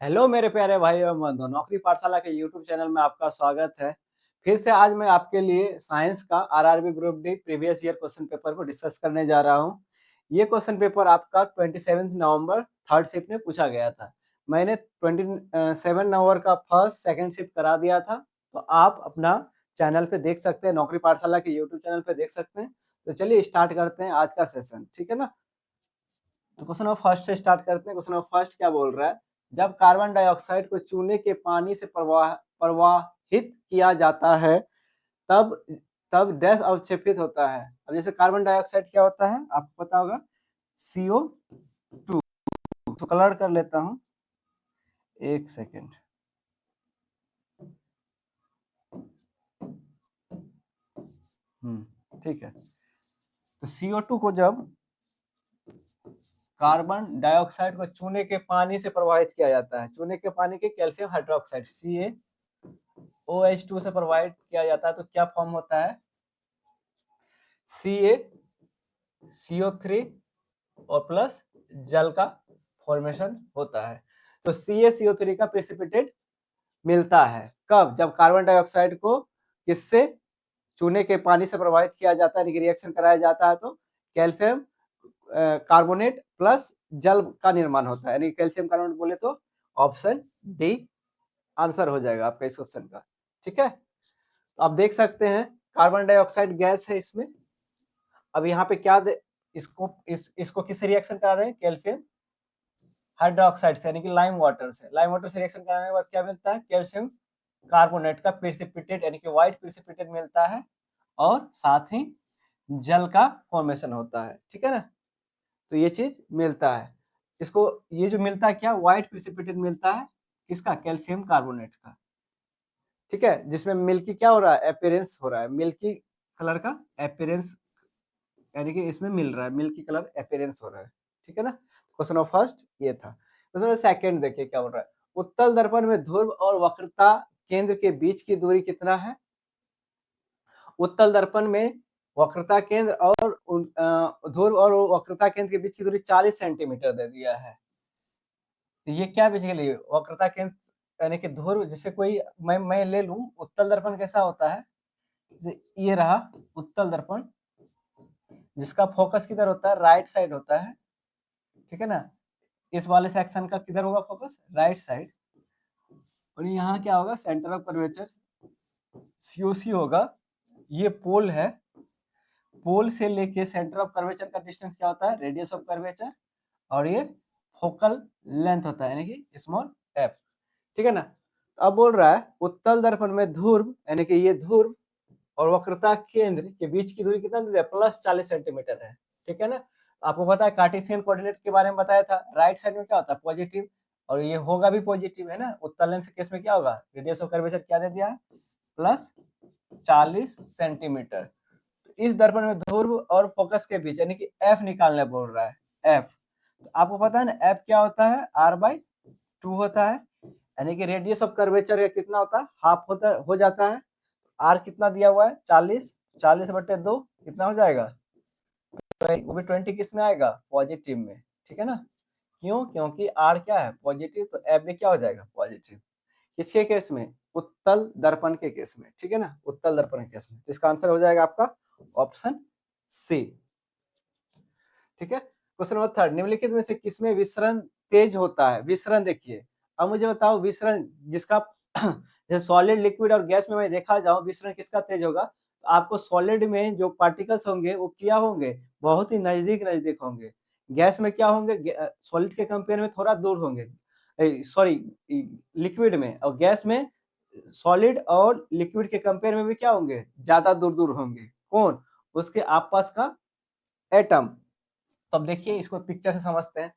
Hello मेरे प्यारे भाई और बंधु, नौकरी पाठशाला के यूट्यूब चैनल में आपका स्वागत है। फिर से आज मैं आपके लिए साइंस का RRB group D previous year question paper को डिस्कस करने जा रहा हूँ। ये क्वेश्चन पेपर आपका 27 नवंबर थर्ड शिफ्ट में पूछा गया था। मैंने 27 नवंबर का फर्स्ट सेकंड शिफ्ट करा दिया था, तो आप अपना चैनल पे देख सकते हैं, नौकरी पाठशाला के यूट्यूब चैनल पे देख सकते हैं। तो चलिए स्टार्ट करते हैं आज का सेशन, ठीक है ना। तो क्वेश्चन नंबर फर्स्ट से स्टार्ट करते हैं। क्वेश्चन नंबर फर्स्ट क्या बोल रहा है, जब कार्बन डाइऑक्साइड को चूने के पानी से प्रवाहित किया जाता है तब तब डैश अवक्षेपित होता है। अब जैसे कार्बन डाइऑक्साइड क्या होता है आपको पता होगा, CO2। तो कलर कर लेता हूं, एक सेकेंड। ठीक है। तो CO2 को जब कार्बन डाइऑक्साइड को चूने के पानी से प्रवाहित किया जाता है, चूने के पानी के कैल्शियम हाइड्रोक्साइड CaOH2 से प्रवाहित किया जाता है, तो क्या फॉर्म होता है, CaCO3 और प्लस जल का फॉर्मेशन होता है। तो CaCO3 का प्रेसिपिटेट मिलता है कब, जब कार्बन डाइऑक्साइड को किससे, चूने के पानी से प्रवाहित किया जाता है, रिएक्शन कराया जाता है, तो कैल्शियम कार्बोनेट प्लस जल का निर्माण होता है, यानी कैल्शियम कार्बोनेट बोले तो ऑप्शन डी आंसर हो जाएगा आपका इस क्वेश्चन का। ठीक है, तो आप देख सकते हैं कार्बन डाइऑक्साइड गैस है इसमें। अब यहाँ पे क्या इसको किससे रिएक्शन करा रहे हैं, कैल्शियम हाइड्रोक्साइड से, यानी कि लाइम वाटर से। लाइम वाटर से रिएक्शन कराने के बाद क्या मिलता है, कैल्शियम कार्बोनेट का प्रेसिपिटेट, यानी कि व्हाइट प्रेसिपिटेट मिलता है, और साथ ही जल का फॉर्मेशन होता है। ठीक है ना, तो ये चीज मिलता है इसको। ये जो मिलता है क्या, व्हाइट प्रेसिपिटेट मिलता है किसका, कैल्शियम कार्बोनेट का। ठीक है, जिसमें मिल्की क्या हो रहा है, अपीयरेंस हो रहा है, मिल्की कलर का अपीयरेंस, यानी कि इसमें मिल रहा है, मिल्की कलर अपीयरेंस हो रहा है। ठीक है ना, क्वेश्चन ऑफ फर्स्ट ये था। क्वेश्चन ऑफ सेकंड देखिए क्या बोल रहा है, उत्तल दर्पण में ध्रुव और वक्रता केंद्र के बीच की दूरी कितना है। उत्तल दर्पण में वक्रता केंद्र और ध्रुव और वक्रता केंद्र के बीच की दूरी 40 सेंटीमीटर दे दिया है। ये क्या बेसिकली वक्रता केंद्र, यानी कि ध्रुव, जैसे कोई मैं ले लूं, उत्तल दर्पण कैसा होता है, ये रहा उत्तल दर्पण, जिसका फोकस किधर होता है, राइट साइड होता है। ठीक है ना, इस वाले सेक्शन का किधर होगा फोकस, राइट साइड। और यहाँ क्या होगा, सेंटर ऑफ कर्वेचर COC होगा। ये पोल है, पोल से लेके सेंटर ऑफ कर्वेचर का डिस्टेंस क्या होता है, रेडियस ऑफ कर्वेचर, और ये फोकल लेंथ होता है, यानी कि स्मॉल f। ठीक है ना, तो अब बोल रहा है उत्तल दर्पण में ध्रुव, यानी कि ये ध्रुव और वक्रता केंद्र के बीच की दूरी कितना है, प्लस 40 सेंटीमीटर है। ठीक है ना, आपको पता है कार्टेशियन कोऑर्डिनेट के बारे में बताया था, राइट साइड में क्या होता है, पॉजिटिव, और ये होगा भी पॉजिटिव है ना। उत्तल लेंस केस में क्या होगा, रेडियस ऑफ कर्वेचर क्या दे दिया है, प्लस 40 सेंटीमीटर। इस दर्पण में ध्रुव और फोकस के बीच, यानी कि एफ निकालने बोल रहा है, एफ। तो आपको पता है ना एफ क्या होता है, R/2 होता है, यानी कि रेडियस ऑफ कर्वेचर का कितना होता है, हाफ होता हो जाता है। आर कितना दिया हुआ है, 40, 40/2 कितना हो जाएगा, वो भी 20 किस में आएगा, पॉजिटिव में। ठीक है ना, क्यों, क्योंकि आर क्या है, पॉजिटिव, तो एफ भी क्या हो जाएगा, पॉजिटिव। किसके केस में, उत्तल दर्पण के केस में। ठीक है ना, उत्तल दर्पण के केस में, तो इसका आंसर हो जाएगा आपका ऑप्शन सी। ठीक है, क्वेश्चन नंबर थर्ड, निम्नलिखित में से किसमें विसरण तेज होता है। विसरण देखिए, अब मुझे बताओ विसरण जिसका जैसे सॉलिड, लिक्विड और गैस में मैं देखा जाऊं विसरण किसका तेज होगा, तो आपको सॉलिड में जो पार्टिकल्स होंगे वो क्या होंगे, बहुत ही नजदीक नजदीक होंगे। गैस में क्या होंगे, सॉलिड के कंपेयर में थोड़ा दूर होंगे, सॉरी लिक्विड में, और गैस में सॉलिड और लिक्विड के कंपेयर में भी क्या होंगे, ज्यादा दूर दूर होंगे। कौन, उसके आसपास का एटम। तो अब देखिए इसको पिक्चर से समझते हैं।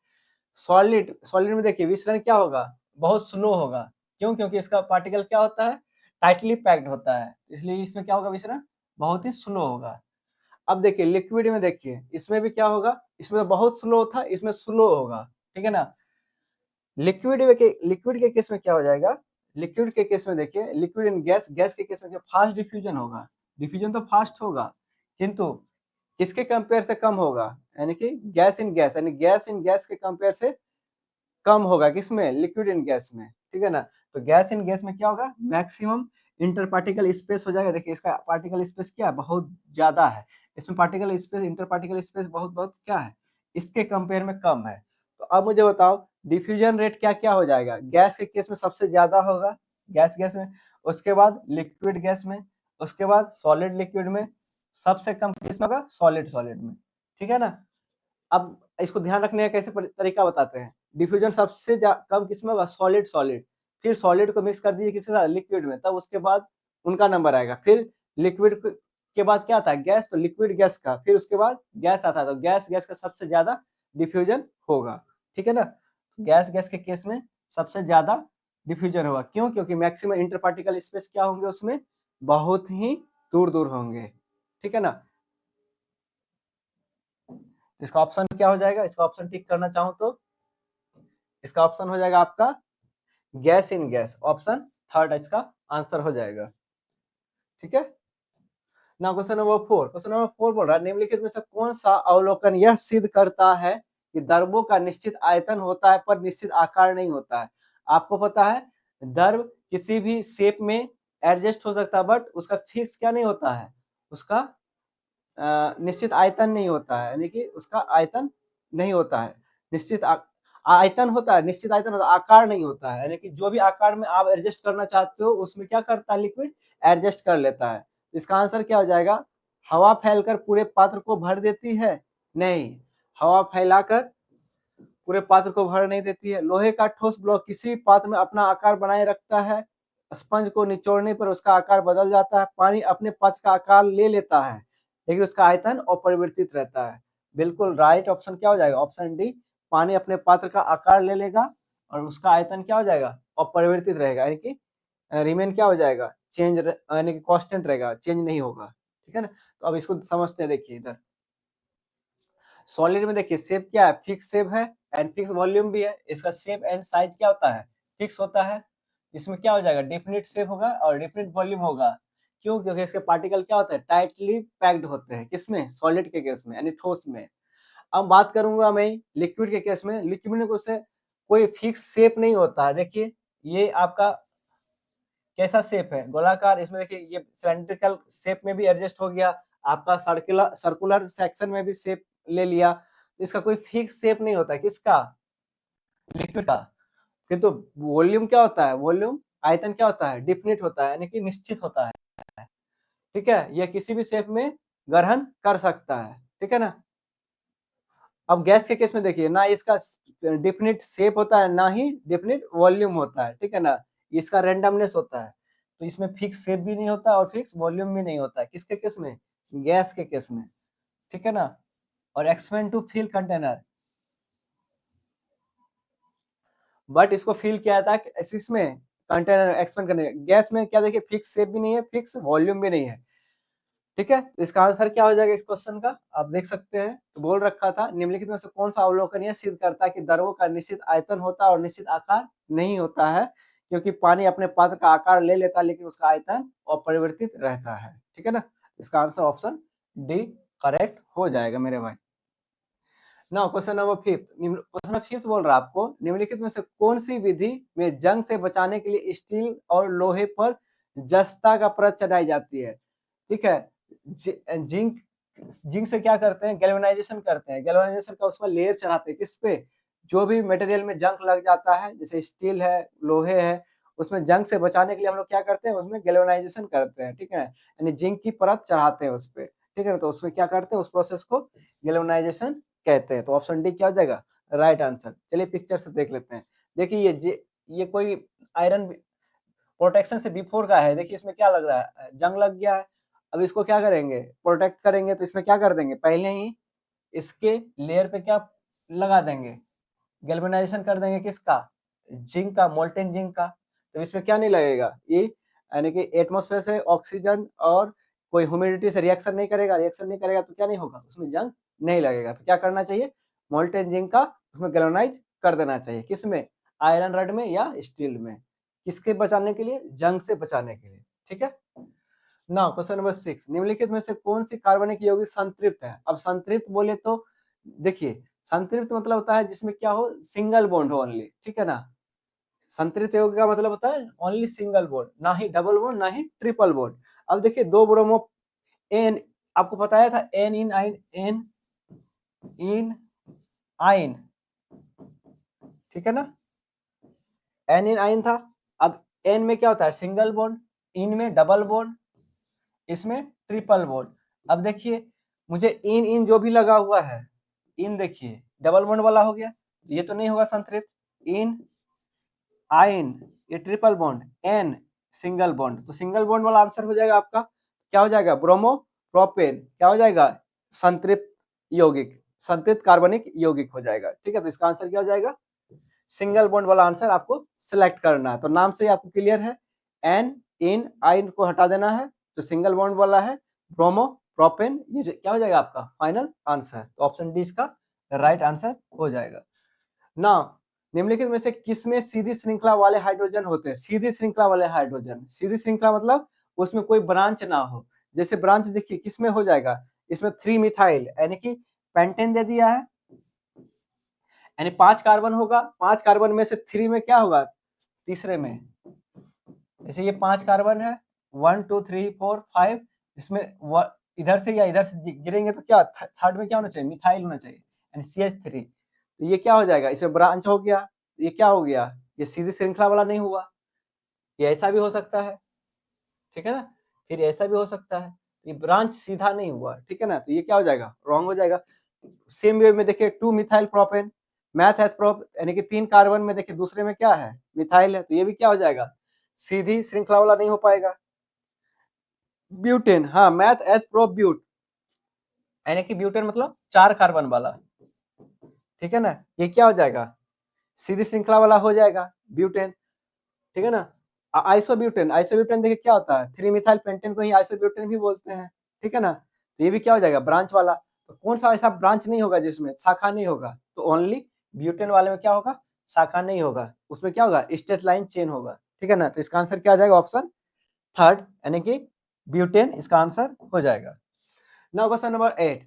सॉलिड, सॉलिड में देखिए विसरण क्या होगा, बहुत स्लो होगा। क्यों, क्योंकि इसका पार्टिकल क्या होता है, टाइटली पैक्ड होता है, इसलिए इसमें क्या होगा, विसरण बहुत ही स्लो होगा। अब देखिए लिक्विड में देखिए, इसमें भी क्या होगा, इसमें तो बहुत स्लो था, इसमें स्लो होगा। ठीक है ना, लिक्विड के केस में क्या हो जाएगा, लिक्विड के केस में देखिए, लिक्विड इन गैस, गैस के केस में फास्ट डिफ्यूजन होगा, डिफ्यूजन तो फास्ट होगा, किंतु किसके कंपेयर से कम होगा, यानी कि गैस इन गैस, यानी गैस इन गैस के कंपेयर से कम होगा किसमें, लिक्विड इन गैस में, ठीक है ना। तो गैस इन गैस में क्या होगा, मैक्सिमम इंटर पार्टिकल स्पेस हो जाएगा। देखिए इसका पार्टिकल स्पेस क्या है, बहुत ज्यादा है, इसमें particle space, inter particle space बहुत बहुत क्या है, इसके कंपेयर में कम है। तो अब मुझे बताओ डिफ्यूजन रेट क्या क्या हो जाएगा, गैस के केस में सबसे ज्यादा होगा, गैस गैस में, उसके बाद लिक्विड गैस में, उसके बाद सॉलिड लिक्विड में, सबसे कम किस में होगा, सॉलिड सॉलिड में, ठीक है ना। अब इसको ध्यान रखने का कैसे तरीका बताते हैं, डिफ्यूजन सबसे कम किस में होगा, सॉलिड सॉलिड, फिर सॉलिड को मिक्स कर दीजिए किसके साथ, लिक्विड में, तब उसके बाद उनका नंबर आएगा, फिर लिक्विड के बाद क्या आता है, गैस, तो लिक्विड गैस का, फिर उसके बाद गैस आता है, तो गैस गैस का सबसे ज्यादा डिफ्यूजन होगा, ठीक है ना। गैस गैस के केस में सबसे ज्यादा डिफ्यूजन होगा, क्यों, क्योंकि मैक्सिमम इंटर पार्टिकल स्पेस क्या होंगे उसमें, बहुत ही दूर दूर होंगे, ठीक है ना। इसका ऑप्शन क्या हो जाएगा, इसका ऑप्शन टिक करना चाहूं तो इसका ऑप्शन हो जाएगा आपका gas in gas, option third इसका आंसर हो जाएगा, ठीक है ना। क्वेश्चन नंबर 4 बोल रहा है निम्नलिखित में से कौन सा अवलोकन यह सिद्ध करता है कि द्रवों का निश्चित आयतन होता है पर निश्चित आकार नहीं होता है। आपको पता है द्रव किसी भी शेप में एडजस्ट हो सकता है, बट उसका फिक्स क्या नहीं होता है, उसका निश्चित आयतन नहीं होता है, यानी कि उसका आयतन नहीं होता है, निश्चित आयतन होता है, निश्चित आयतन होता है, आकार नहीं होता है, यानी कि जो भी आकार में आप एडजस्ट करना चाहते हो उसमें क्या करता है, लिक्विड एडजस्ट कर लेता है। इसका आंसर क्या हो जाएगा, हवा फैलकर पूरे पात्र को भर देती है, नहीं, हवा फैलाकर पूरे पात्र को भर नहीं देती है। लोहे का ठोस ब्लॉक किसी भी पात्र में अपना आकार बनाए रखता है, स्पंज को निचोड़ने पर उसका आकार बदल जाता है। पानी अपने पात्र का आकार ले लेता है लेकिन उसका आयतन अपरिवर्तित रहता है। बिल्कुल राइट ऑप्शन क्या हो जाएगा, ऑप्शन डी, पानी अपने पात्र का आकार ले लेगा और उसका आयतन क्या हो जाएगा, अपरिवर्तित रहेगा, यानी कि रिमेन क्या हो जाएगा, चेंज, यानी कि कांस्टेंट रहेगा, चेंज नहीं होगा, ठीक है ना। तो अब इसको समझते हैं, देखिए इधर सॉलिड में देखिए शेप क्या है, फिक्स शेप है एंड फिक्स वॉल्यूम भी है। इसका शेप एंड साइज क्या होता है, फिक्स होता है। इसमें क्या हो जाएगा, डिफिनिट शेप होगा और डिफिनिट वॉल्यूम होगा। क्यों, क्योंकि इसके पार्टिकल क्या होते हैं, टाइटली पैक्ड होते हैं, किसमें, सॉलिड के केस में, यानी ठोस में। अब बात करूंगा मैं लिक्विड के केस में, लिक्विड में से कोई फिक्स शेप नहीं होता है। देखिए ये आपका कैसा शेप है, गोलाकार, इसमें देखिए ये सिलेंड्रिकल शेप में भी एडजस्ट हो गया, आपका सर्कुलर सर्कुलर सेक्शन में भी शेप ले लिया। इसका कोई फिक्स शेप नहीं होता है, किसका, लिक्विड का। किंतु वॉल्यूम क्या होता है, वॉल्यूम आयतन क्या होता है, डिफिनिट होता है, यानी कि निश्चित होता है, ठीक है। यह किसी भी शेप में ग्रहण कर सकता है, ठीक है ना। अब गैस के केस में देखिए ना, इसका डिफिनिट शेप होता है ना ही डिफिनिट वॉल्यूम होता है, ठीक है ना। इसका रेंडमनेस होता है, तो इसमें फिक्स शेप भी नहीं होता और फिक्स वॉल्यूम भी नहीं होता है, किसके केस में, गैस के केस में, ठीक है ना। और expand to fill container, but इसको फिल किया था इसमें कंटेनर एक्सपेंड करने, गैस में क्या देखिए फिक्स शेप भी नहीं है, फिक्स वॉल्यूम भी नहीं है, ठीक है। तो इसका आंसर क्या हो जाएगा इस क्वेश्चन का, आप देख सकते हैं, तो बोल रखा था निम्नलिखित में से कौन सा अवलोकन यह सिद्ध करता है कि द्रवों का निश्चित आयतन होता है और निश्चित आकार नहीं होता है, क्योंकि पानी अपने पात्र का आकार ले लेता है लेकिन उसका आयतन अपरिवर्तित रहता है, ठीक है ना। इसका आंसर ऑप्शन डी करेक्ट हो जाएगा मेरे भाई। ना क्वेश्चन नंबर 5, क्वेश्चन नंबर 5 बोल रहा है आपको निम्नलिखित में से कौन सी विधि में जंग से बचाने के लिए स्टील और लोहे पर जस्ता का परत चढ़ाई जाती है, ठीक है। जिंक, जिंक से क्या करते हैं, गैल्वेनाइजेशन करते हैं, गैल्वेनाइजेशन का उसमें लेयर चढ़ाते हैं, किस पे, जो भी मटेरियल में जंग लग जाता है, जैसे स्टील है, लोहे है, उसमें जंग से बचाने के लिए हम लोग क्या करते हैं, उसमें गैल्वेनाइजेशन करते हैं, ठीक है, यानी जिंक की परत चढ़ाते हैं उस पर, ठीक है। तो उसमें क्या करते हैं, उस प्रोसेस को गैल्वेनाइजेशन कहते हैं। तो ऑप्शन डी क्या हो जाएगा, राइट आंसर। चलिए पिक्चर से देख लेते हैं। देखिए ये कोई आयरन प्रोटेक्शन से बिफोर का है, देखिए इसमें क्या लग रहा है, जंग लग गया है। अब इसको क्या करेंगे, प्रोटेक्ट करेंगे, तो इसमें क्या कर देंगे, पहले ही इसके लेयर पे क्या लगा देंगे, गैल्वेनाइजेशन कर देंगे, किसका, जिंक का, मोल्टेन जिंक का। तो इसमें क्या नहीं लगेगा, ये यानी कि एटमॉस्फेयर से ऑक्सीजन और कोई ह्यूमिडिटी से रिएक्शन नहीं करेगा, रिएक्शन नहीं करेगा तो क्या नहीं होगा, उसमें जंग नहीं लगेगा। तो क्या करना चाहिए, मोल्टेन जिंक का उसमें गैल्वेनाइज कर देना चाहिए, किसमें, आयरन रड में या स्टील में, किसके बचाने के लिए, जंग से बचाने के लिए, ठीक है। नाउ क्वेश्चन नंबर 6, निम्नलिखित में से कौन सी कार्बनिक यौगिक संतृप्त है। अब संतृप्त बोले तो देखिए संतृप्त मतलब होता है जिसमें क्या हो, सिंगल बॉन्ड हो ओनली, ठीक है ना। संतृप्त यौगिक का मतलब होता है ओनली सिंगल बॉन्ड, ना ही डबल बॉन्ड ना ही ट्रिपल बॉन्ड। अब देखिए दो ब्रोमो एन, आपको बताया था एन इन आइन, एन इन आइन, ठीक है ना, एन इन आइन था। अब एन में क्या होता है, सिंगल बॉन्ड, इन में डबल बॉन्ड, इसमें ट्रिपल बॉन्ड। अब देखिए मुझे इन इन जो भी लगा हुआ है, इन देखिए डबल बॉन्ड वाला हो गया, ये तो नहीं होगा संतृप्त। इन आइन ये triple bond, an single bond, तो सिंगल बॉन्ड वाला आंसर हो जाएगा आपका, क्या हो जाएगा, ब्रोमो प्रोपेन, क्या हो जाएगा, संतृप्त यौगिक, संतृप्त कार्बनिक यौगिक हो जाएगा, ठीक है। तो इसका आंसर क्या हो जाएगा, सिंगल बॉन्ड वाला आंसर आपको सिलेक्ट करना है। तो नाम से ही आपको क्लियर है, एन इन आइन को हटा देना है, तो सिंगल बॉन्ड वाला है ब्रोमो प्रोपेन, ये क्या हो जाएगा आपका फाइनल आंसर। तो ऑप्शन डी इसका राइट आंसर हो जाएगा ना। निम्नलिखित में से किसमें सीधी श्रृंखला वाले हाइड्रोजन होते हैं, सीधी श्रृंखला वाले हाइड्रोजन, सीधी श्रृंखला मतलब उसमें कोई ब्रांच ना हो। जैसे ब्रांच देखिए किसमें हो जाएगा, इसमें 3 मिथाइल यानी कि पेंटेन दे दिया है, यानी 5 कार्बन होगा, 5 कार्बन में से 3 में क्या होगा, तीसरे में, जैसे ये 5 कार्बन है 1 2 3 4 5, इसमें इधर से या इधर से गिरेंगे तो क्या थर्ड में क्या होना चाहिए, मिथाइल होना चाहिए, यानी CH3। तो ये क्या हो जाएगा, इसमें ब्रांच हो गया, ये क्या हो गया, ये सीधी श्रृंखला वाला नहीं हुआ, ये ऐसा भी हो सकता है, ठीक है ना, फिर ऐसा भी हो सकता है, ये ब्रांच सीधा नहीं हुआ, ठीक है ना, तो ये क्या हो जाएगा, रॉन्ग हो जाएगा। सेम वे में देखिए 2 मिथाइल प्रोपेन, मैथ है प्रोप, यानी कि 3 कार्बन में देखिए दूसरे में क्या है, मिथाइल है, तो ये भी क्या हो जाएगा, सीधी श्रृंखला वाला नहीं हो पाएगा। ब्यूटेन, हाँ मैथ एथ प्रो ब्यूट, यानी कि ब्यूटेन मतलब 4 कार्बन वाला, ठीक है ना, ये क्या हो जाएगा, सीधी श्रृंखला वाला हो जाएगा ब्यूटेन, ठीक है ना। आइसोब्यूटेन, आइसोब्यूटेन देखिए क्या होता है, 3 मिथाइल पेंटेन को ही आइसोब्यूटेन भी बोलते हैं, ठीक है ना, तो ये भी क्या हो जाएगा, ब्रांच वाला। तो कौन सा ऐसा ब्रांच नहीं होगा जिसमें शाखा नहीं होगा, तो ओनली ब्यूटेन वाले में क्या होगा, शाखा नहीं होगा, उसमें क्या होगा, स्ट्रेट लाइन चेन होगा, ठीक है ना। तो इसका आंसर क्या आ जाएगा, ऑप्शन थर्ड, यानी कि ब्यूटेन इसका आंसर हो जाएगा। Now question number 8,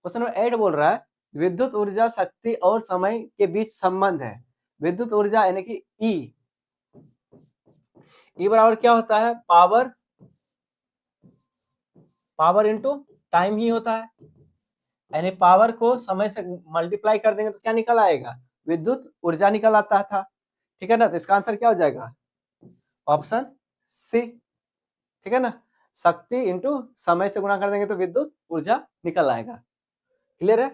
question number 8 बोल रहा है विद्युत ऊर्जा शक्ति और समय के बीच संबंध है। विद्युत ऊर्जा यानी कि ई बराबर क्या होता है, पावर, पावर इनटू टाइम ही होता है, यानी पावर को समय से मल्टीप्लाई कर देंगे तो क्या निकल आएगा, विद्युत ऊर्जा निकल आता था, ठीक है ना। तो इसका आंसर क्या हो जाएगा, ऑप्शन सी, ठीक है ना, शक्ति इंटू समय से गुणा कर देंगे तो विद्युत ऊर्जा निकल आएगा, क्लियर है।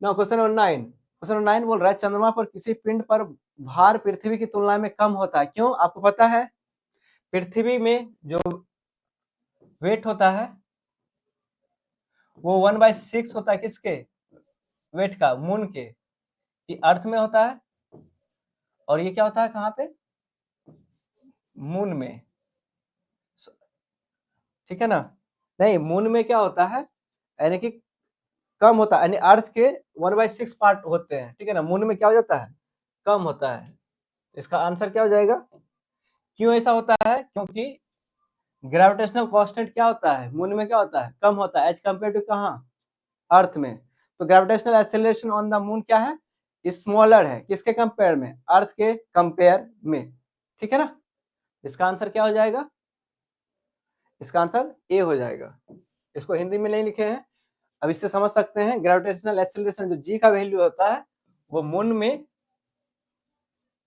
ना क्वेश्चन नंबर 9, क्वेश्चन नंबर 9 बोल रहा है चंद्रमा पर किसी पिंड पर भार पृथ्वी की तुलना में कम होता है, क्यों, आपको पता है पृथ्वी में जो वेट होता है वो 1/6 होता है, किसके वेट का, मून के, ये अर्थ में होता है, और ये क्या होता है कहाँ पे, मून में, ठीक है ना। नहीं, मून में क्या होता है, यानी कि कम होता है, यानी अर्थ के 1/6 पार्ट होते हैं, ठीक है ना, मून में क्या हो जाता है, कम होता है। इसका आंसर क्या हो जाएगा, क्यों ऐसा होता है, क्योंकि ग्रेविटेशनल कांस्टेंट क्या होता है, मून में क्या होता है, कम होता है एज कम्पेयर टू कहाँ, अर्थ में। तो gravitational acceleration on the moon क्या है, स्मॉलर है, किसके कंपेयर में, अर्थ के कंपेयर में, ठीक है ना। इसका आंसर क्या हो जाएगा, इसका आंसर ए हो जाएगा। इसको हिंदी में नहीं लिखे हैं, अब इससे समझ सकते हैं ग्रेविटेशनल एक्सेलरेशन जो जी का वैल्यू होता है वो मून में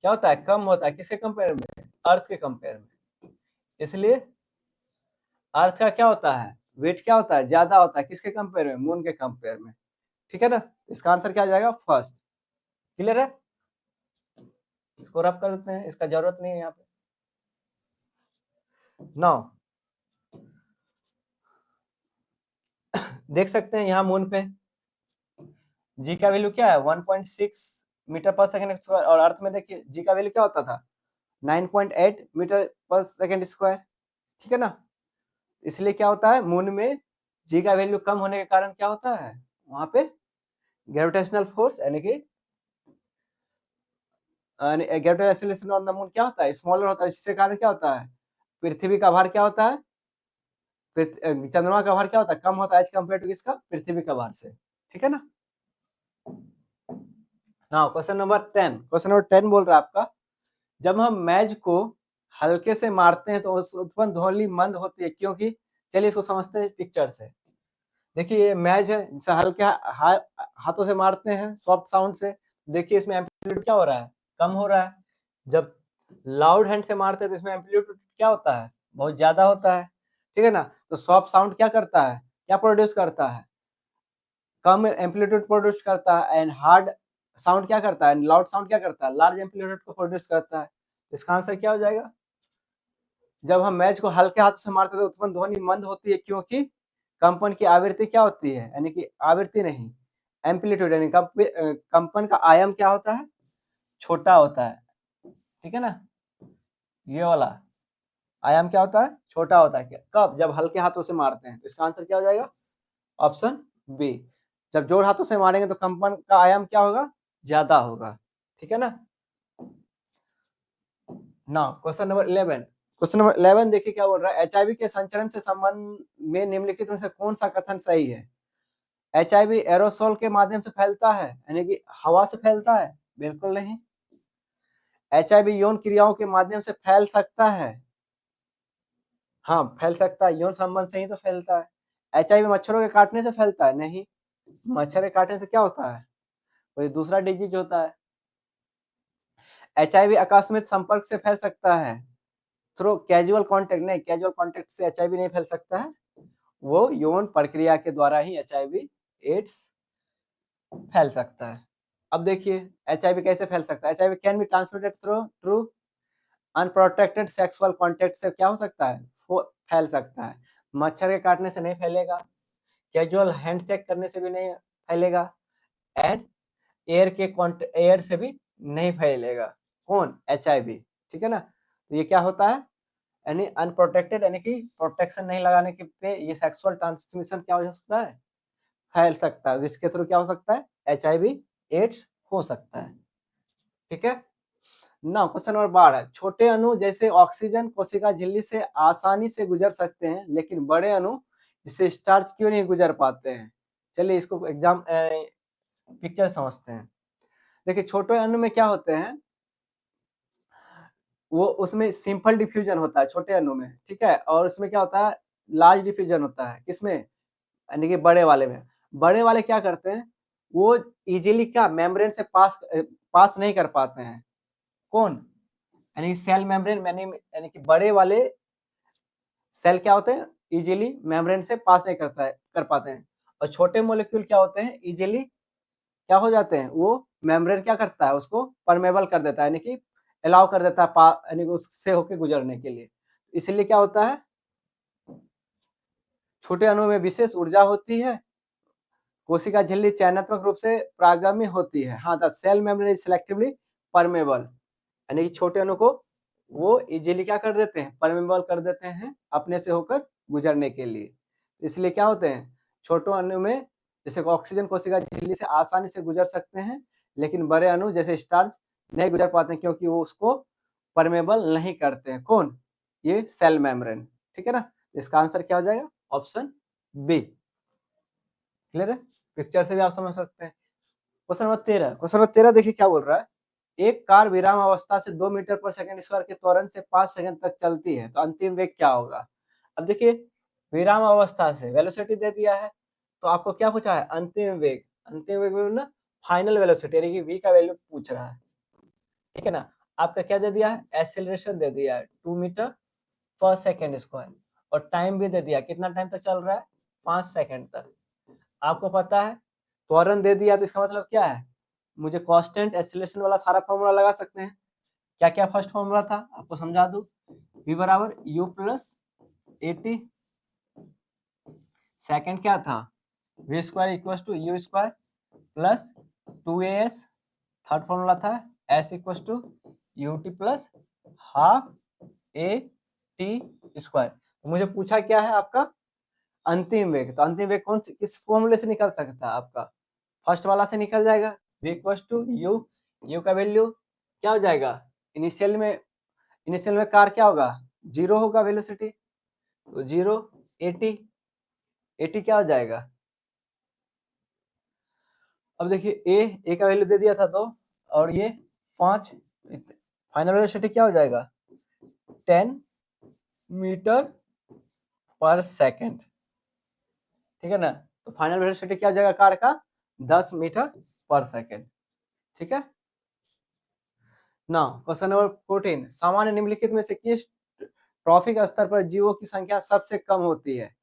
क्या होता है, कम होता है, किसके कंपेयर में, अर्थ के कंपेयर में, इसलिए अर्थ का क्या होता है, वेट क्या होता है, ज्यादा होता है, किसके कंपेयर में, मून के कंपेयर में, ठीक है ना। इसका आंसर क्या आ जाएगा, फर्स्ट, क्लियर है। इसको रफ कर देते हैं, इसका जरूरत नहीं है यहाँ पे। नाउ देख सकते हैं यहाँ मून पे जी का वैल्यू क्या है, 1.6 मीटर पर सेकंड स्क्वायर, और अर्थ में देखिए जी का वैल्यू क्या होता था, 9.8 मीटर पर सेकंड स्क्वायर, ठीक है ना। इसलिए क्या होता है, मून में जी का वैल्यू कम होने के कारण क्या होता है, वहां पे ग्रेविटेशनल फोर्स यानी कि gravitational acceleration on the moon क्या होता है, स्मॉलर होता है, इसके कारण क्या होता है, पृथ्वी का भार क्या होता है, चंद्रमा का भार क्या होता है, कम होता है एज कम्पेयर टू किसका, पृथ्वी का भार से, ठीक है ना। Now question number 10, question number 10 बोल रहा है आपका, जब हम मैज को हल्के से मारते हैं तो उस उत्पन्न ध्वनि मंद होती है क्योंकि, चलिए इसको समझते हैं पिक्चर से। देखिए ये मैज है, इसे हल्के हाथों से मारते हैं सॉफ्ट साउंड से, देखिए इसमें एम्पलीट्यूड क्या हो रहा है, कम हो रहा है। जब लाउड हैंड से मारते हैं तो इसमें एम्पलीट्यूड क्या होता है, बहुत ज्यादा होता है, ठीक है ना। तो सॉफ्ट साउंड क्या करता है, क्या प्रोड्यूस करता है, कम एम्पलीट्यूड प्रोड्यूस करता है, एंड हार्ड साउंड क्या करता है, लाउड साउंड क्या करता है, लार्ज एम्पलीट्यूड को प्रोड्यूस करता है। इसका आंसर क्या हो जाएगा, जब हम मैच को हल्के हाथ से मारते हैं तो उत्पन्न ध्वनि मंद होती है क्योंकि कंपन की आवृत्ति क्या होती है, यानी कि आवृत्ति नहीं, एम्पलीट्यूड, यानी कंपन का आयाम क्या होता है, छोटा होता है, ठीक है ना। ये वाला आयाम क्या होता है, छोटा होता है, कब, जब हल्के हाथों से मारते हैं। तो इसका आंसर क्या हो जाएगा, ऑप्शन बी। जब जोर हाथों से मारेंगे तो कंपन का आयाम क्या होगा, ज्यादा होगा, ठीक है ना। Now question number 11, question number 11 देखिए क्या बोल रहा है, एचआईवी के संचरण से संबंध में निम्नलिखित में से कौन सा कथन सही है। एचआईवी एरोसोल के माध्यम से फैलता है, यानी कि हवा से फैलता है, बिल्कुल नहीं। एचआईवी यौन क्रियाओं के माध्यम से फैल सकता है, हाँ फैल सकता है, यौन संबंध से ही तो फैलता है। एचआईवी मच्छरों के काटने से फैलता है, नहीं, मच्छर के काटने से क्या होता है, कोई दूसरा डिजीज होता है। एचआईवी आकस्मिक संपर्क से फैल सकता है, थ्रू कैजुअल कांटेक्ट, नहीं कैजुअल कांटेक्ट से एचआईवी नहीं फैल सकता है, वो यौन प्रक्रिया के द्वारा ही एचआईवी एड्स फैल सकता है। अब देखिए एचआईवी कैसे फैल सकता है, HIV can be transmitted through true unprotected sexual contact से क्या हो सकता है, वो फैल सकता है। मच्छर के काटने से नहीं फैलेगा, कैजुअल हैंडशेक करने से भी नहीं फैलेगा, एंड एयर से भी नहीं फैलेगा, कौन, एचआईवी, ठीक है ना। तो ये क्या होता है, यानी अनप्रोटेक्टेड, यानी कि प्रोटेक्शन नहीं लगाने के पे ये सेक्सुअल ट्रांसमिशन क्या हो सकता है, फैल सकता है, जिसके थ्रू क्या हो सकता है, एचआईवी एड्स हो सकता है, ठीक है ना। क्वेश्चन नंबर 12, छोटे अणु जैसे ऑक्सीजन कोशिका झिल्ली से आसानी से गुजर सकते हैं लेकिन बड़े अणु जिसे स्टार्च क्यों नहीं गुजर पाते हैं। चलिए इसको एग्जाम पिक्चर समझते हैं। देखिए छोटे अणु में क्या होते हैं, वो उसमें सिंपल डिफ्यूजन होता है छोटे अणु में, ठीक है, और उसमें क्या होता है, लार्ज डिफ्यूजन होता है, किसमें, यानी कि बड़े वाले में। बड़े वाले क्या करते हैं, वो इजीली क्या मेम्ब्रेन से पास नहीं कर पाते हैं, कौन, यानी सेल मेम्ब्रेन, यानी कि बड़े वाले सेल क्या होते हैं, इजीली मेम्ब्रेन से पास नहीं कर पाते हैं। और छोटे मोलिक्यूल क्या होते हैं, इजीली क्या हो जाते हैं, वो मेम्ब्रेन क्या करता है, उसको परमेबल कर देता है, यानी कि अलाउ कर देता है, यानी कि उससे होकर गुजरने के लिए। इसलिए क्या होता है, छोटे अणु में विशेष ऊर्जा होती है, कोशिका झिल्ली चयनात्मक रूप से प्रागामी होती है, हाँ the cell membrane is selectively permeable, यानी कि छोटे अणु को वो इजीली क्या कर देते हैं, परमेबल कर देते हैं अपने से होकर गुजरने के लिए। इसलिए क्या होते हैं, छोटे अणु में जैसे ऑक्सीजन कोशिका झिल्ली से आसानी से गुजर सकते हैं लेकिन बड़े अणु जैसे स्टार्च नहीं गुजर पाते हैं क्योंकि वो उसको परमेबल नहीं करते हैं, कौन, ये सेल मेम्ब्रेन, ठीक है ना। इसका आंसर क्या हो जाएगा, ऑप्शन बी। क्लियर है, पिक्चर से भी आप समझ सकते हैं। क्वेश्चन नंबर 13, क्वेश्चन नंबर 13 देखिए क्या बोल रहा है, एक कार विराम अवस्था से 2 मीटर पर सेकंड स्क्वायर के त्वरण से 5 सेकंड तक चलती है तो अंतिम वेग क्या होगा। अब देखिए विराम अवस्था से वेलोसिटी दे दिया है, तो आपको क्या पूछा है, अंतिम वेग, अंतिम वेग में ना फाइनल वेलोसिटी यानी कि v का वैल्यू पूछ रहा है, ठीक है ना। आपका क्या दे दिया है, एक्सेलरेशन दे दिया है 2 मीटर पर सेकंड स्क्वायर, और टाइम भी दे दिया, कितना टाइम तक चल रहा है, 5 सेकंड तक। आपको पता है त्वरण दे दिया, तो इसका मतलब क्या है, मुझे कांस्टेंट एक्सेलरेशन वाला सारा फॉर्मूला लगा सकते हैं। क्या क्या फर्स्ट फॉर्मूला था आपको समझा दूं, v बराबर u प्लस एटी, सेकंड क्या था, v square equal to u square plus 2as, third formula था s equal to u t plus half a t square. तो मुझे पूछा क्या है आपका अंतिम वेग, तो अंतिम वेग कौन से किस फॉर्मूले से निकल सकता है आपका, फर्स्ट वाला से निकल जाएगा, v इक्वल टू यू का वैल्यू क्या हो जाएगा, इनिशियल में कार क्या होगा, 0 होगा वेलोसिटी, तो 0 80 क्या हो जाएगा, अब देखिए ए का वैल्यू दे दिया था 2 और ये 5, फाइनल वेलोसिटी क्या हो जाएगा 10 मीटर पर सेकेंड, ठीक है ना। तो फाइनल वेलोसिटी क्या हो जाएगा कार का 10 मीटर पर सेकेंड, ठीक है ना। क्वेश्चन नंबर 14, सामान्य निम्नलिखित में से किस ट्रॉफिक स्तर पर जीवों की संख्या सबसे कम होती है।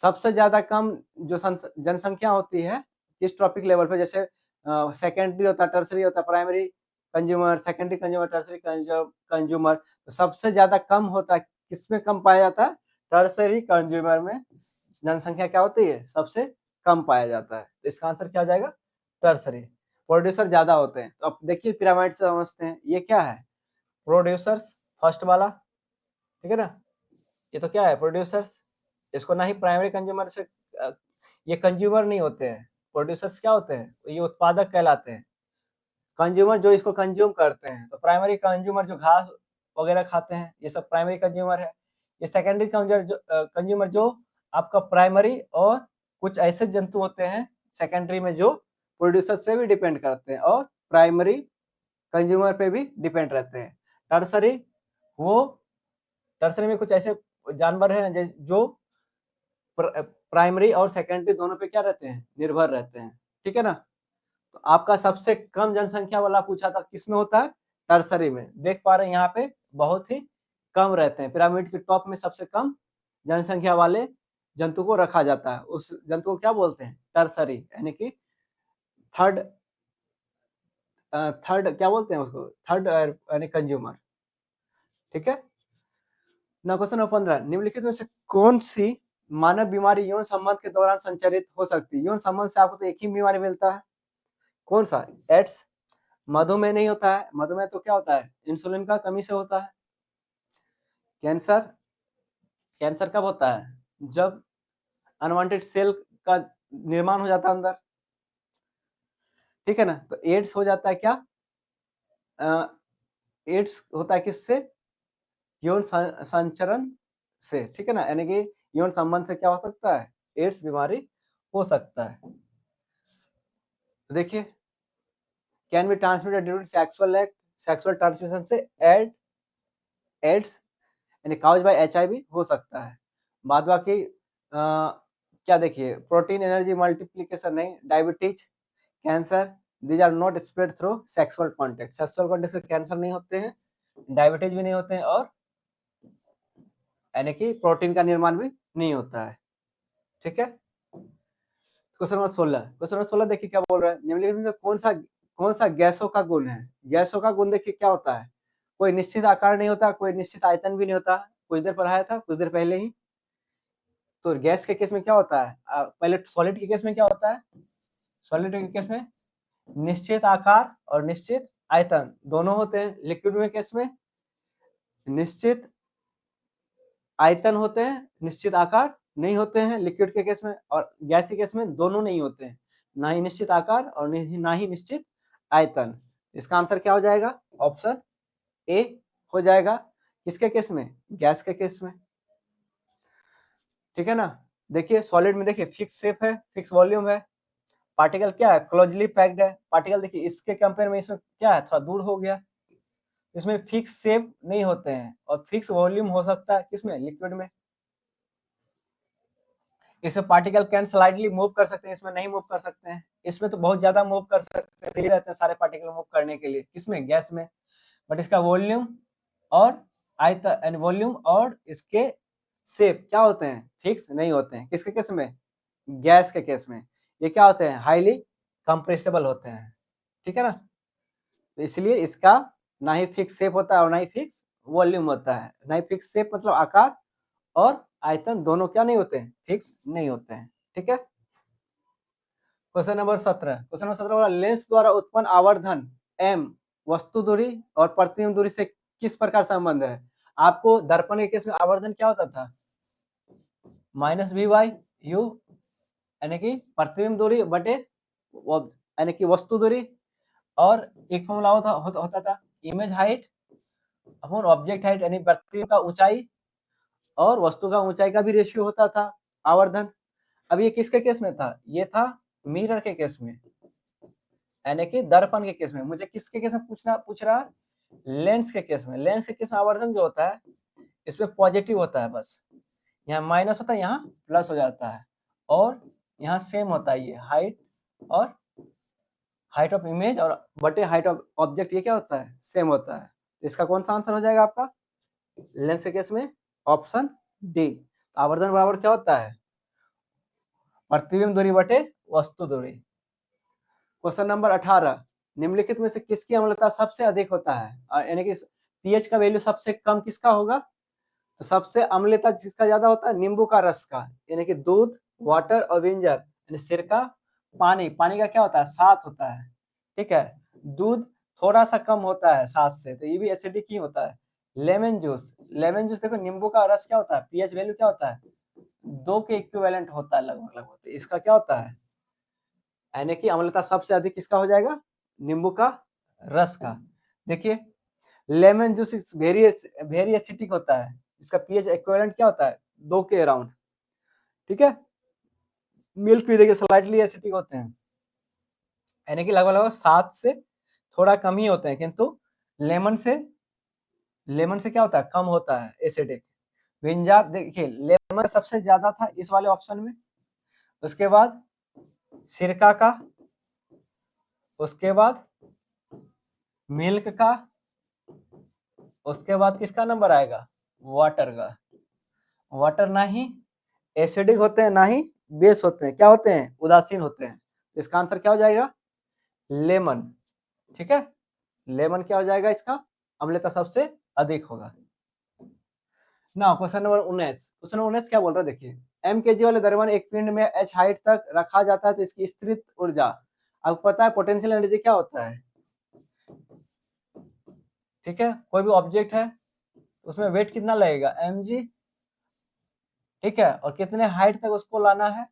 सबसे ज्यादा कम जो जनसंख्या होती है किस ट्रॉफिक लेवल पे, जैसे सेकेंडरी होता है, टर्सरी होता है, primary consumer, secondary consumer, tertiary consumer, तो सबसे ज्यादा कम होता है किसमें कम पाया जाता है टर्सरी कंज्यूमर में जनसंख्या क्या होती है सबसे कम पाया जाता है। तो इसका आंसर क्या हो जाएगा टर्सरी। प्रोड्यूसर ज्यादा होते हैं। तो अब देखिए पिरामिड से समझते हैं ये क्या है प्रोड्यूसर्स फर्स्ट वाला, ठीक है ना। ये तो क्या है प्रोड्यूसर्स, इसको ना ही प्राइमरी कंज्यूमर से ये कंज्यूमर नहीं होते हैं। प्रोड्यूसर्स क्या होते हैं ये उत्पादक कहलाते हैं। कंज्यूमर जो इसको कंज्यूम करते हैं, तो प्राइमरी कंज्यूमर जो घास वगैरह खाते हैं ये सब प्राइमरी कंज्यूमर है। ये सेकेंडरी कंज्यूमर जो आपका प्राइमरी और कुछ ऐसे जंतु होते हैं सेकेंडरी में जो प्रोड्यूसर्स पे भी डिपेंड करते हैं और प्राइमरी कंज्यूमर पे भी डिपेंड रहते हैं। टर्सरी में कुछ ऐसे जानवर हैं जो प्राइमरी और सेकेंडरी दोनों पे क्या रहते हैं निर्भर रहते हैं, ठीक है ना। तो आपका सबसे कम जनसंख्या वाला पूछा था किसमें होता है टर्सरी में। देख पा रहे हैं यहाँ पे बहुत ही कम रहते हैं। पिरामिड के टॉप में सबसे कम जनसंख्या वाले जंतु को रखा जाता है, उस जंतु को क्या बोलते हैं टर्सरी, यानी कि थर्ड थर्ड क्या बोलते हैं उसको थर्ड यानी कंज्यूमर, ठीक है ना। क्वेश्चन नंबर 15, निम्नलिखित में से कौन सी मानव बीमारी यौन संबंध के दौरान संचारित हो सकती है। यौन संबंध से आपको तो एक ही बीमारी मिलता है, कौन सा एड्स। मधुमेह नहीं होता है, मधुमेह तो क्या होता है इंसुलिन का कमी से होता है। कैंसर, कैंसर कब होता है जब अनवांटेड सेल का निर्माण हो जाता है अंदर, ठीक है ना। तो एड्स हो जाता है क्या एड्स होता है किससे यौन संचरण से, ठीक है ना, यानी कि यौन संबंध से क्या हो सकता है एड्स बीमारी हो सकता है। तो देखिए can be transmitted during sexual act, sexual transmission से एड्स यानी काउज बाय एचआईवी हो सकता है। बाद बाकी क्या देखिए प्रोटीन एनर्जी मल्टीप्लिकेशन नहीं, diabetes cancer these are not spread through sexual contact, sexual contact से कैंसर नहीं होते हैं, डायबिटीज भी नहीं होते हैं और यानी कि प्रोटीन का निर्माण भी नहीं होता है, ठीक है। क्वेश्चन नंबर 16, क्वेश्चन नंबर 16 देखिए क्या बोल रहा है निम्नलिखित में कौन सा गैसों का गुण है। गैसों का गुण देखिए क्या होता है कोई निश्चित आकार नहीं होता, कोई निश्चित आयतन भी नहीं होता। कुछ देर पढ़ाया था कुछ देर पहले ही। तो गैस के केस में क्या होता है पहले सॉलिड के केस में क्या होता है सॉलिड के केस में निश्चित आकार और निश्चित आयतन दोनों होते हैं। लिक्विड में केस में निश्चित आयतन होते हैं निश्चित आकार नहीं होते हैं लिक्विड के केस में, और गैस के केस में दोनों नहीं होते हैं, ना ही निश्चित आकार और ना ही निश्चित आयतन। इसका आंसर क्या हो जाएगा ऑप्शन ए हो जाएगा किसके केस में गैस के केस में, ठीक है ना। देखिए सॉलिड में देखिए फिक्स शेप है फिक्स वॉल्यूम है, पार्टिकल क्या है क्लोजली पैक्ड है। पार्टिकल देखिए इसके कंपेयर में इसमें क्या है थोड़ा दूर हो गया, इसमें फिक्स शेप नहीं होते हैं और फिक्स वॉल्यूम हो सकता है किसमें लिक्विड में। इसमें पार्टिकल कैन स्लाइडली मूव कर सकते हैं, इसमें नहीं मूव कर सकते हैं। इसमें तो बहुत ज्यादा मूव कर सकते हैं, रहते हैं सारे पार्टिकल मूव करने के लिए किसमें गैस में। बट इसका वॉल्यूम और आयतन वॉल्यूम और इसके शेप क्या होते हैं फिक्स नहीं होते हैं किसके केस में गैस के केस में। ये क्या होते हैं हाईली कंप्रेसिबल होते हैं, ठीक है ना। तो इसलिए इसका ना ही फिक्स शेप होता है और ना ही फिक्स वॉल्यूम होता है। ना ही फिक्स शेप मतलब आकार और आयतन दोनों क्या नहीं होते हैं फिक्स नहीं होते हैं, ठीक है। क्वेश्चन नंबर 17, क्वेश्चन नंबर 17 वाला लेंस द्वारा उत्पन्न आवर्धन एम वस्तु दूरी और प्रतिबिंब दूरी से किस प्रकार संबंध है। आपको दर्पण के केस में आवर्धन क्या होता था माइनस वी बाई यू, यानी कि प्रतिबिंब दूरी बटे यानी कि वस्तु दूरी, और एक फॉर्मूला होता था image height upon object height, यानी प्रतिबिंब का ऊंचाई और वस्तु का ऊंचाई का भी रेशियो होता था आवर्धन। अब ये किसके केस में था ये था मिरर के केस में, यानी कि दर्पण के केस में। मुझे किसके केस में पूछ रहा है? लेंस के केस में। लेंस के केस में आवर्धन जो होता है इसमें पॉजिटिव होता है, बस यहाँ माइनस होता है, यहाँ प्लस हो जाता है, और यहाँ सेम होता है। ये हाइट और हाइट ऑफ इमेज और बटे हाइट ऑफ ऑब्जेक्ट ये क्या होता है? सेम होता है। इसका कौन सा आंसर हो जाएगा आपका लेंस के केस में? Option D. आवर्धन बराबर क्या होता है? प्रतिबिंब दूरी बटे वस्तु दूरी। क्वेश्चन नंबर 18, निम्नलिखित में से किसकी अम्लता सबसे अधिक होता है? यानी कि पीएच का वैल्यू सबसे कम किसका होगा? तो सबसे अम्लता जिसका ज्यादा होता है नींबू का रस का, यानी कि दूध, वाटर और विंजर यानी सिरका, पानी। पानी का क्या होता है? 7 होता है। ठीक है, दूध थोड़ा सा कम होता है 7 से, तो ये भी एसिडिक ही होता है। लेमन जूस, लेमन जूस देखो नींबू का रस क्या होता है? पीएच वैल्यू क्या होता है? 2 के इक्विवेलेंट होता है लगभग लगभग। तो इसका क्या होता है? यानी कि अम्लता सबसे अधिक किसका हो जाएगा? नींबू का रस का। देखिए लेमन जूस वेरी एसिडिक होता है, इसका पीएच इक्विवेलेंट क्या होता है? 2 के अराउंड। ठीक है, मिल्क भी देखिए स्लाइटली एसिडिक होते हैं, यानी कि लगभग लगभग 7 से थोड़ा कम ही होते हैं, किंतु लेमन से क्या होता है? कम होता है एसिडिक। विंजार देखिए लेमन सबसे ज्यादा था इस वाले ऑप्शन में, उसके बाद सिरका का, उसके बाद मिल्क का, उसके बाद किसका नंबर आएगा? वाटर का। वाटर ना ही एसिडिक होते हैं ना ही बेस होते हैं, क्या होते हैं? उदासीन होते हैं। इसका आंसर क्या हो जाएगा? लेमन। ठीक है, लेमन क्या हो जाएगा? इसका अम्लता सबसे अधिक होगा। ना क्वेश्चन नंबर 19, क्वेश्चन नंबर 19 क्या बोल रहा है? देखिए एम के जी वाले द्रव्यमान एक पिंड में एच हाइट तक रखा जाता है तो इसकी स्थिर ऊर्जा, आपको पता है पोटेंशियल एनर्जी क्या होता है? ठीक है, कोई भी ऑब्जेक्ट है उसमें वेट कितना लगेगा? mg। ठीक है, और कितने हाइट तक उसको लाना है?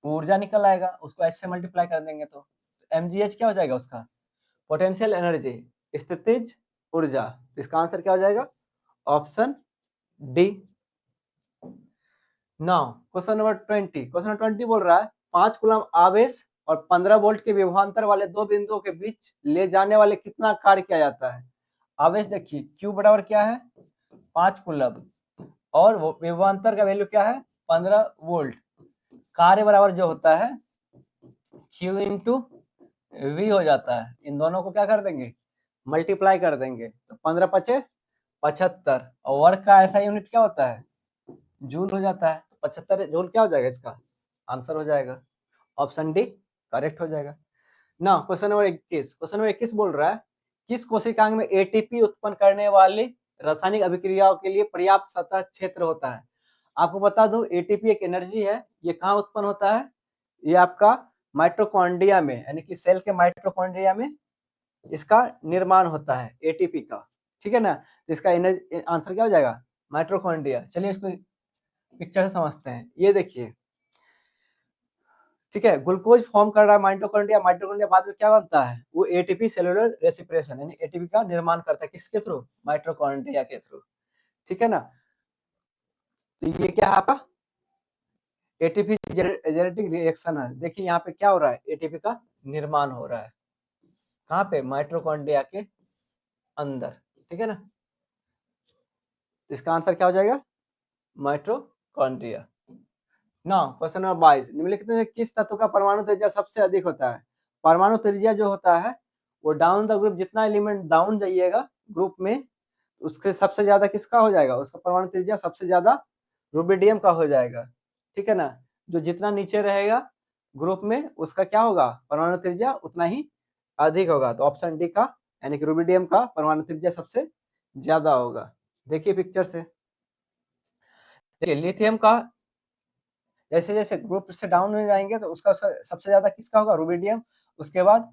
ऊर्जा निकल आएगा, उसको h से मल्टीप्लाई कर देंगे तो mgh क्या हो जाएगा? उसका पोटेंशियल एनर्जी, स्थितिज ऊर्जा। इसका आंसर क्या हो जाएगा? Option D. Now question number 20, question number 20 बोल रहा है 5 कूलम आवेश और 15 वोल्ट के विभवांतर वाले दो बिंदुओं के बीच ले जाने वाले कितना कार्य किया जाता है? आवेश देखिए Q बराबर क्या है? 5 कूलम, और विभवांतर का वैल्यू क्या है? 15 वोल्ट। कार्य बराबर जो होता है Q इंटू V हो जाता है। इन दोनों को क्या कर देंगे? मल्टीप्लाई कर देंगे, तो 15 पचे 75, और वर्क का ऐसा यूनिट क्या होता है? जूल हो जाता है। 75 जूल क्या हो जाएगा? इसका आंसर हो जाएगा ऑप्शन डी, करेक्ट हो जाएगा ना। क्वेश्चन नंबर 21, क्वेश्चन नंबर 21 बोल रहा है किस कोशिकांग में एटीपी उत्पन्न करने वाली रासायनिक अभिक्रियाओं के लिए पर्याप्त सतह क्षेत्र होता है? आपको बता दूं एटीपी एक एनर्जी है, ये कहाँ उत्पन्न होता है? ये आपका माइटोकॉन्ड्रिया में, यानी कि सेल के माइटोकॉन्ड्रिया में इसका निर्माण होता है एटीपी का। ठीक है ना, तो इसका आंसर क्या हो जाएगा? माइटोकॉन्ड्रिया। चलिए इसको पिक्चर से समझते हैं। ये देखिए, ठीक है, ग्लूकोज फॉर्म कर रहा है माइटोकॉन्ड्रिया, माइटोकॉन्ड्रिया बाद में क्या बनता है? वो एटीपी सेलुलर रेसिप्रेशन यानी एटीपी का निर्माण करता है, किसके थ्रू? माइटोकॉन्ड्रिया के थ्रू। ठीक है ना, तो ये क्या है आपका एटीपी जेनेटिक रिएक्शन है। देखिए यहाँ पे क्या हो रहा है? एटीपी का निर्माण हो रहा है, कहाँ पे? माइटोकॉन्ड्रिया के अंदर। ठीक है ना, तो इसका आंसर क्या हो जाएगा? माइटोकॉन्ड्रिया ना। क्वेश्चन नंबर 22, निम्नलिखित में किस तत्व का परमाणु त्रिज्या सबसे अधिक होता है? परमाणु त्रिज्या जो होता है वो डाउन द ग्रुप, जितना एलिमेंट डाउन जाइएगा ग्रुप में उससे सबसे ज्यादा किसका हो जाएगा? उसका परमाणु त्रिज्या सबसे ज्यादा रुबिडियम का हो जाएगा। ठीक है ना, जो जितना नीचे रहेगा ग्रुप में उसका क्या होगा? परमाणु त्रिज्या उतना ही अधिक होगा। तो ऑप्शन डी का यानी कि रुबिडियम का परमाणु त्रिज्या सबसे ज्यादा होगा। देखिए पिक्चर से, देखिए लिथियम का जैसे जैसे ग्रुप से डाउन हो जाएंगे तो उसका सबसे ज्यादा किसका होगा? रुबिडियम, उसके बाद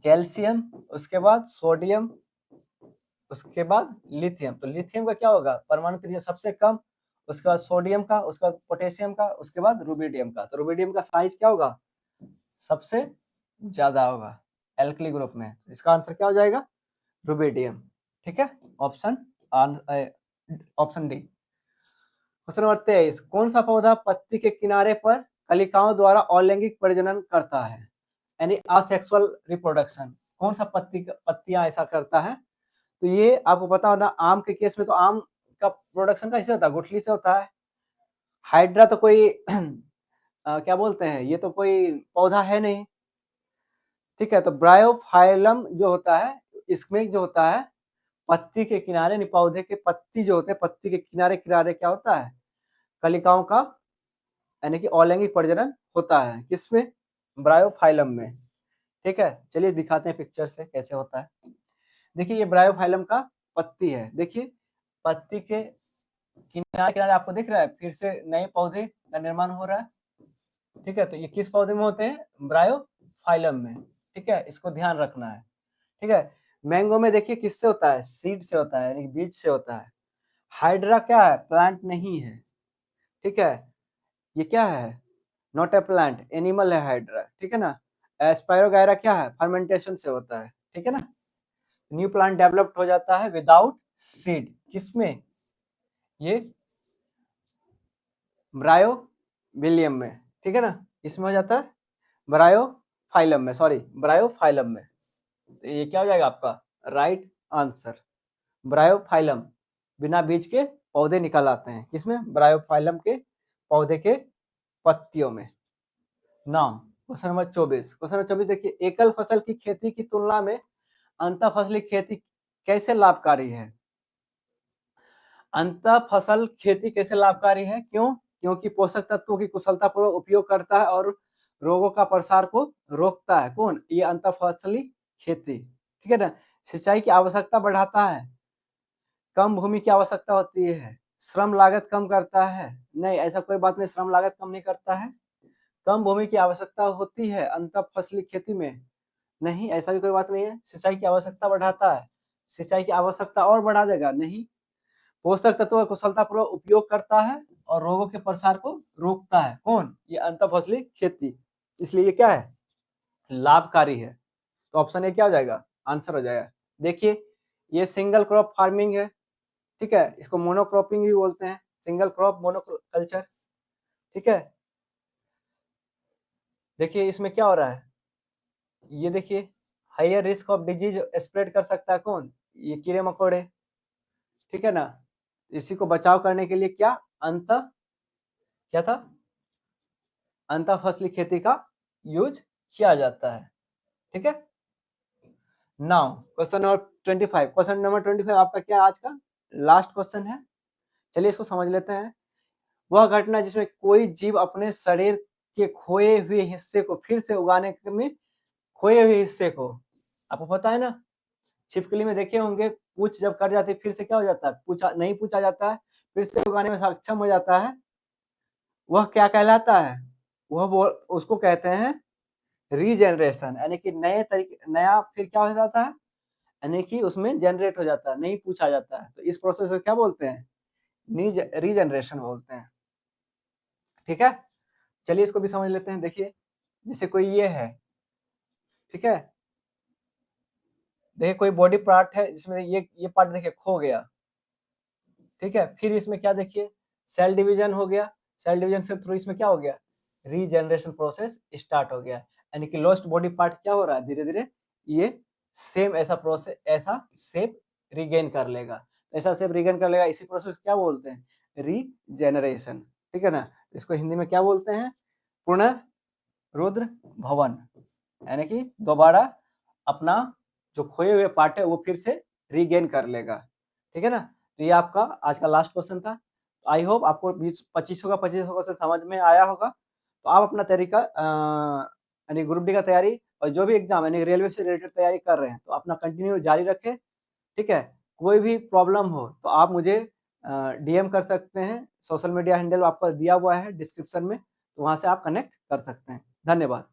कैल्शियम, उसके बाद सोडियम, उसके बाद लिथियम। तो लिथियम का क्या होगा? परमाणु त्रिज्या सबसे कम, उसके बाद सोडियम का, उसके बाद पोटेशियम का, उसके बाद रुबिडियम का। तो रुबिडियम का साइज क्या होगा? सबसे ज्यादा होगा एल्कली ग्रुप में। इसका आंसर क्या हो जाएगा? रुबिडियम। ठीक है, option option D. Question number 23, कौन सा पौधा पत्ती के किनारे पर कलिकाओं द्वारा अलैंगिक प्रजनन करता है? यानी असेक्सुअल रिप्रोडक्शन। कौन सा पत्तियां ऐसा करता है? तो ये आपको पता होना, आम के केस में तो आम का प्रोडक्शन कैसे होता है? गुठली से होता है। हाइड्रा तो कोई क्या बोलते हैं, ये तो कोई पौधा है नहीं, ठीक है। तो ब्रायोफाइलम जो होता है, इसमें जो होता है पत्ती के किनारे, पौधे के पत्ती जो होते हैं, पत्ती के किनारे किनारे क्या होता है? कलिकाओं का यानी कि अलैंगिक प्रजनन होता है। किसमें? ब्रायोफाइलम में, ठीक है। चलिए दिखाते हैं पिक्चर से कैसे होता है। देखिए ये ब्रायोफाइलम का पत्ती है। देखिए पत्ती के किनारे किनारे आपको दिख रहा है, फिर से नए पौधे का निर्माण हो रहा है, ठीक है। तो ये किस पौधे में होते हैं? ब्रायोफाइलम में, ठीक है। इसको ध्यान रखना है, ठीक है। मैंगो में देखिए किससे होता है? सीड से होता है, यानी बीज से होता है। हाइड्रा क्या है? प्लांट नहीं है, ठीक है। ये क्या है? नॉट ए प्लांट, एनिमल है हाइड्रा, ठीक है ना। एस्पायरोगायरा क्या है? फर्मेंटेशन से होता है, ठीक है ना। न्यू प्लांट डेवलप्ड हो जाता है विदाउट सीड। किसमें? ये ब्रायोविलियम में, ठीक है ना। इसमें हो जाता है ब्रायोफाइलम में, सॉरी ब्रायोफाइलम में। तो ये क्या हो जाएगा आपका राइट आंसर? ब्रायोफाइलम, बिना बीज के पौधे निकल आते हैं। किसमें? ब्रायोफाइलम के पौधे के पत्तियों में। Now question number 24। Question number 24 देखिए, एकल फसल की खेती की तुलना में अंतर फसली खेती कैसे लाभकारी है? अंतर फसल खेती कैसे लाभकारी है? क्यों? क्योंकि पोषक तत्वों की कुशलतापूर्वक उपयोग करता है और रोगों का प्रसार को रोकता है। कौन? ये अंतर फसली खेती, ठीक है ना। सिंचाई की आवश्यकता बढ़ाता है, कम भूमि की आवश्यकता होती है, श्रम लागत कम करता है। नहीं, ऐसा कोई बात नहीं, श्रम लागत कम नहीं करता है। कम भूमि की आवश्यकता होती है अंतर फसली खेती में, नहीं ऐसा भी कोई बात नहीं है। सिंचाई की आवश्यकता बढ़ाता है, सिंचाई की आवश्यकता और बढ़ा देगा, नहीं। पोषक तत्वों का कुशलतापूर्वक उपयोग करता है और रोगों के प्रसार को रोकता है। कौन? ये अंतर फसली खेती, इसलिए ये क्या है? लाभकारी है। तो ऑप्शन ए क्या हो जाएगा? आंसर हो जाएगा। देखिए ये सिंगल क्रॉप फार्मिंग है, ठीक है। इसको मोनोक्रॉपिंग भी बोलते हैं, सिंगल क्रॉप मोनोकल्चर, ठीक है। देखिए इसमें क्या हो रहा है, ये देखिए higher risk of disease spread कर सकता है। कौन? ये कीड़े मकोड़े, ठीक है ना। इसी को बचाव करने के लिए क्या क्या था? अंतर फसली खेती का यूज किया जाता है, ठीक है। Now question number 25। Question number 25 आपका क्या आज का लास्ट क्वेश्चन है। चलिए इसको समझ लेते हैं। वह घटना जिसमें कोई जीव अपने शरीर के खोए हुए हिस्से को फिर से उगाने में, खोए हुए हिस्से को, आपको पता है ना, छिपकली में देखे होंगे, पूछ जब कट जाती है फिर से क्या हो जाता है? पूछा नहीं, पूछा जाता है, फिर से उगाने में सक्षम हो जाता है। वह क्या कहलाता है? उसको कहते हैं रीजेनरेशन, यानी कि नए तरीके, नया फिर क्या हो जाता है, यानी कि उसमें जनरेट हो जाता है, नहीं पूछा जाता है। तो इस प्रोसेस को क्या बोलते हैं? रीजनरेशन बोलते हैं, ठीक है। चलिए इसको भी समझ लेते हैं। देखिए जैसे कोई ये है, ठीक है। देखिए कोई बॉडी पार्ट है जिसमें ये पार्ट देखिए खो गया, ठीक है। फिर इसमें क्या देखिए सेल डिवीजन हो गया, सेल डिवीजन से थ्रू इसमें क्या हो गया? रीजनरेशन प्रोसेस स्टार्ट हो गया, यानी कि लॉस्ट बॉडी पार्ट क्या हो रहा है? धीरे धीरे ये सेम ऐसा प्रोसेस, ऐसा शेप रिगेन कर लेगा। ऐसा शेप रिगेन कर लेगा, इसी प्रोसेस क्या बोलते हैं? रीजेनरेशन, ठीक है ना। इसको हिंदी में क्या बोलते हैं? पुनरुद्र भवन, यानी कि दोबारा अपना जो खोए हुए पार्ट है वो फिर से रीगेन कर लेगा, ठीक है ना। तो ये आपका आज का लास्ट क्वेश्चन था। आई होप आपको 2500 का 2500 क्वेश्चन समझ में आया होगा। तो आप अपना तरीका यानी ग्रुप डी का तैयारी और जो भी एग्जाम यानी रेलवे से रिलेटेड तैयारी कर रहे हैं तो अपना कंटिन्यू जारी रखें, ठीक है। कोई भी प्रॉब्लम हो तो आप मुझे डीएम कर सकते हैं, सोशल मीडिया हैंडल आपका दिया हुआ है डिस्क्रिप्शन में, तो वहाँ से आप कनेक्ट कर सकते हैं। धन्यवाद।